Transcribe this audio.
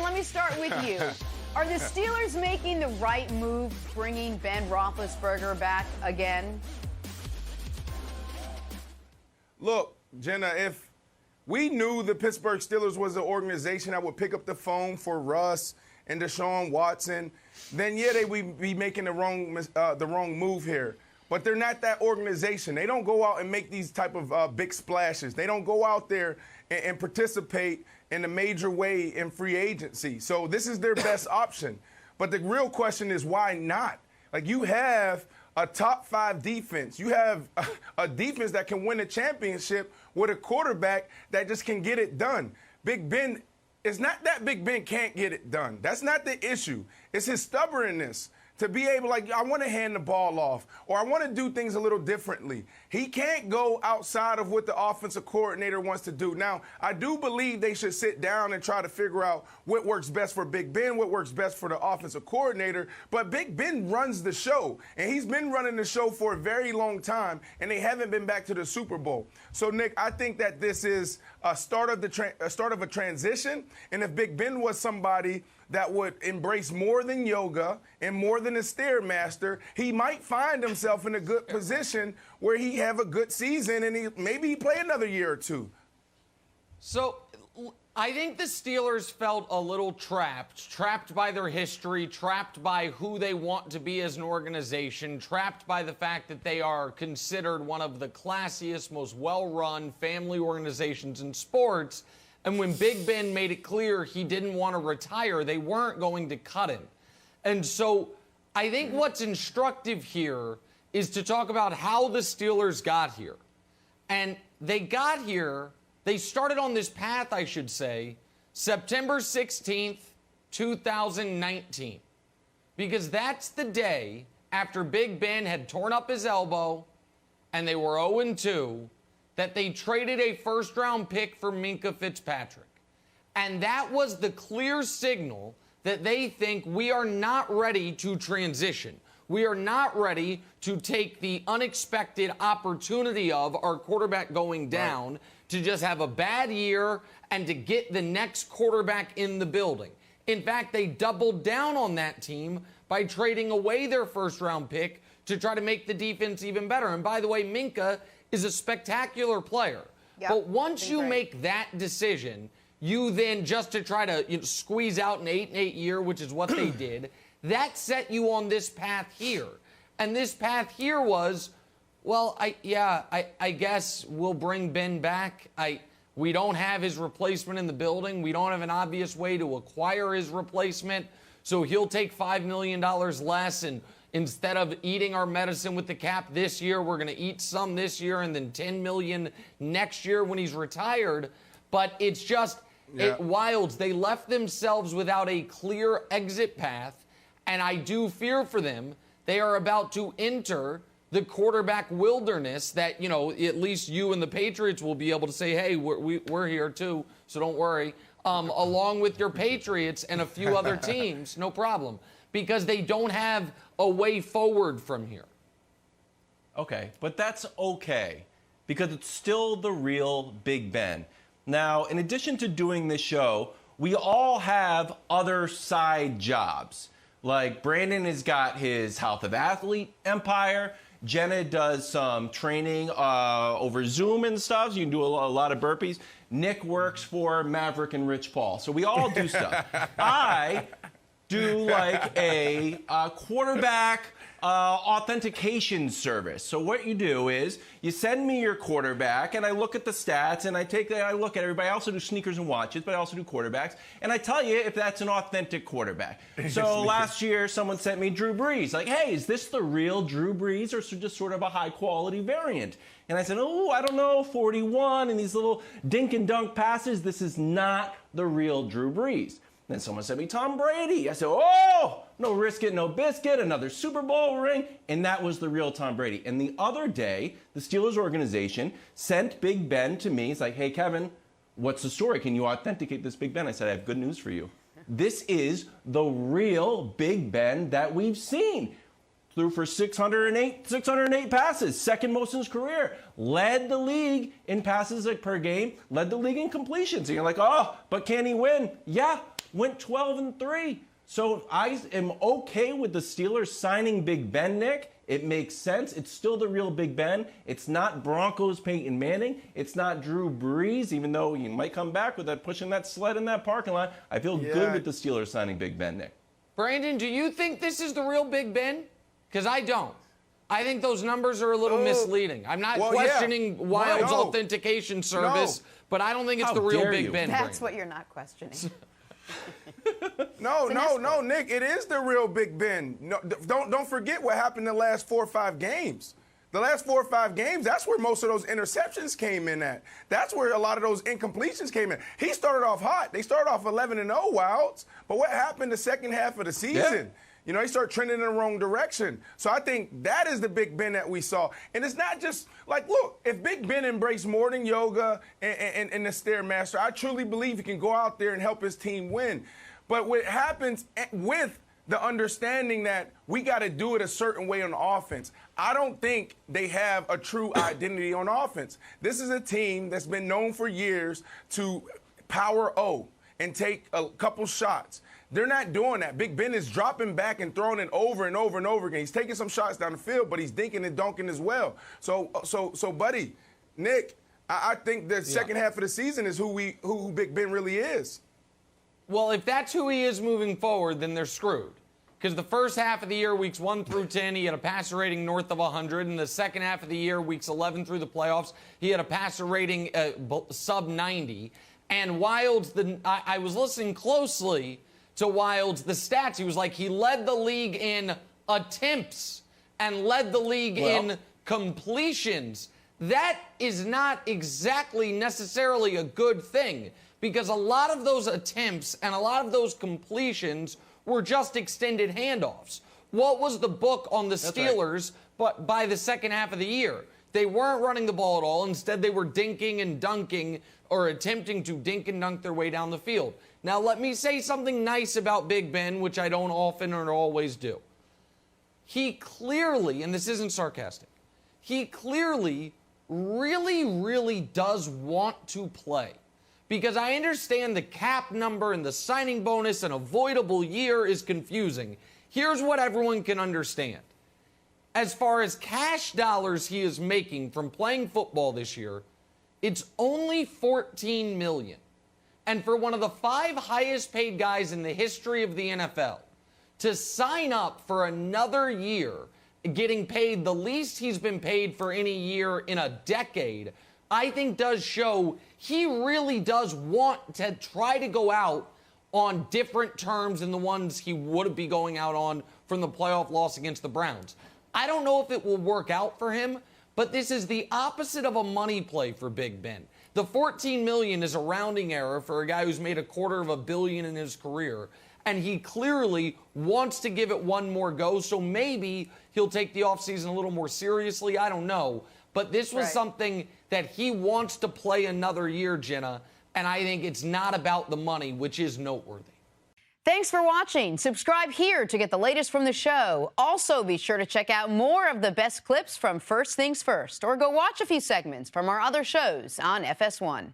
let me start with you. Are the Steelers making the right move bringing Ben Roethlisberger back again? Look, Jenna, if we knew the Pittsburgh Steelers was an organization that would pick up the phone for Russ and Deshaun Watson, then yeah, they would be making the wrong move here. But they're not that organization. They don't go out and make these type of big splashes. They don't go out there and participate in a major way in free agency. So this is their best option. But the real question is, why not? Like, you have a top 5 defense. You have a defense that can win a championship with a quarterback that just can get it done. Big Ben, it's not that Big Ben can't get it done. That's not the issue. It's his stubbornness to be able, like, I want to hand the ball off, or I want to do things a little differently. He can't go outside of what the offensive coordinator wants to do. Now, I do believe they should sit down and try to figure out what works best for Big Ben, what works best for the offensive coordinator. But Big Ben runs the show, and he's been running the show for a very long time, and they haven't been back to the Super Bowl. So, Nick, I think that this is a start of a transition, and if Big Ben was somebody that would embrace more than yoga and more than a Stairmaster, he might find himself in a good position where he have a good season and maybe he play another year or two. So I think the Steelers felt a little trapped by their history, trapped by who they want to be as an organization, trapped by the fact that they are considered one of the classiest, most well-run family organizations in sports. And when Big Ben made it clear he didn't want to retire, they weren't going to cut him. And so I think what's instructive here is to talk about how the Steelers got here. And they got here, they started on this path, I should say, September 16th, 2019. Because that's the day after Big Ben had torn up his elbow and they were 0-2, that they traded a first-round pick for Minkah Fitzpatrick. And that was the clear signal that they think we are not ready to transition. We are not ready to take the unexpected opportunity of our quarterback going down to just have a bad year and to get the next quarterback in the building. In fact, they doubled down on that team by trading away their first-round pick to try to make the defense even better. And by the way, Minkah is a spectacular player. Yep, but once you make that decision, you then, just to try to squeeze out an 8-8 year, which is what they did, that set you on this path here. And this path here was, well, I guess we'll bring Ben back. We don't have his replacement in the building. We don't have an obvious way to acquire his replacement. So he'll take $5 million less, and instead of eating our medicine with the cap this year, we're going to eat some this year and then $10 million next year when he's retired. But it's just wild. They left themselves without a clear exit path, and I do fear for them. They are about to enter the quarterback wilderness that, at least you and the Patriots will be able to say, hey, we're here too, so don't worry, along with your Patriots and a few other teams, no problem, because they don't have a way forward from here. Okay, but that's okay, because it's still the real Big Ben. Now, in addition to doing this show, we all have other side jobs. Like, Brandon has got his Health of Athlete empire. Jenna does some training over Zoom and stuff, so you can do a lot of burpees. Nick works for Maverick and Rich Paul. So we all do stuff. I do like a quarterback authentication service. So what you do is you send me your quarterback, and I look at the stats, and I look at everybody. I also do sneakers and watches, but I also do quarterbacks, and I tell you if that's an authentic quarterback. So last year, someone sent me Drew Brees. Like, hey, is this the real Drew Brees, or just sort of a high-quality variant? And I said, oh, I don't know, 41, and these little dink and dunk passes. This is not the real Drew Brees. Then someone sent me Tom Brady. I said, oh, no risk it, no biscuit, another Super Bowl ring. And that was the real Tom Brady. And the other day, the Steelers organization sent Big Ben to me. It's like, hey, Kevin, what's the story? Can you authenticate this Big Ben? I said, I have good news for you. This is the real Big Ben that we've seen. Threw for 608 passes, second most in his career. Led the league in passes per game, led the league in completions. And you're like, oh, but can he win? Yeah, went 12-3. So I am okay with the Steelers signing Big Ben, Nick. It makes sense. It's still the real Big Ben. It's not Broncos Peyton Manning. It's not Drew Brees, even though he might come back with that pushing that sled in that parking lot. I feel good with the Steelers signing Big Ben, Nick. Brandon, do you think this is the real Big Ben? Because I don't. I think those numbers are a little misleading. I'm not questioning Wild's authentication service, but I don't think it's the real Big Ben. That's what you're not questioning. No, Nick. It is the real Big Ben. No, don't forget what happened the last 4 or 5 games. The last 4 or 5 games, that's where most of those interceptions came in at. That's where a lot of those incompletions came in. He started off hot. They started off 11-0, Wilds. But what happened the second half of the season? Yeah. You know, he started trending in the wrong direction. So I think that is the Big Ben that we saw. And it's not just like, look, if Big Ben embraced morning yoga and the Stairmaster, I truly believe he can go out there and help his team win. But what happens with the understanding that we got to do it a certain way on offense, I don't think they have a true identity on offense. This is a team that's been known for years to power O and take a couple shots. They're not doing that. Big Ben is dropping back and throwing it over and over and over again. He's taking some shots down the field, but he's dinking and dunking as well. So, buddy, Nick, I think the second half of the season is who Big Ben really is. Well, if that's who he is moving forward, then they're screwed. Because the first half of the year, weeks 1 through 10, he had a passer rating north of 100. And the second half of the year, weeks 11 through the playoffs, he had a passer rating sub 90. And Wilds, I was listening closely to Wilds, the stats. He was like, he led the league in attempts and led the league in completions. That is not exactly necessarily a good thing, because a lot of those attempts and a lot of those completions were just extended handoffs. What was the book on the Steelers but by the second half of the year? They weren't running the ball at all. Instead, they were dinking and dunking, or attempting to dink and dunk their way down the field. Now, let me say something nice about Big Ben, which I don't often or always do. He clearly, and this isn't sarcastic, he clearly really, really does want to play. Because I understand the cap number and the signing bonus and avoidable year is confusing. Here's what everyone can understand. As far as cash dollars he is making from playing football this year, it's only $14 million. And for one of the 5 highest paid guys in the history of the NFL to sign up for another year, getting paid the least he's been paid for any year in a decade, I think does show he really does want to try to go out on different terms than the ones he would be going out on from the playoff loss against the Browns. I don't know if it will work out for him, but this is the opposite of a money play for Big Ben. The $14 million is a rounding error for a guy who's made $250 million in his career, and he clearly wants to give it one more go, so maybe he'll take the offseason a little more seriously. I don't know. But this was something that he wants to play another year, Jenna, and I think it's not about the money, which is noteworthy. Thanks for watching. Subscribe here to get the latest from the show. Also, be sure to check out more of the best clips from First Things First, or go watch a few segments from our other shows on FS1.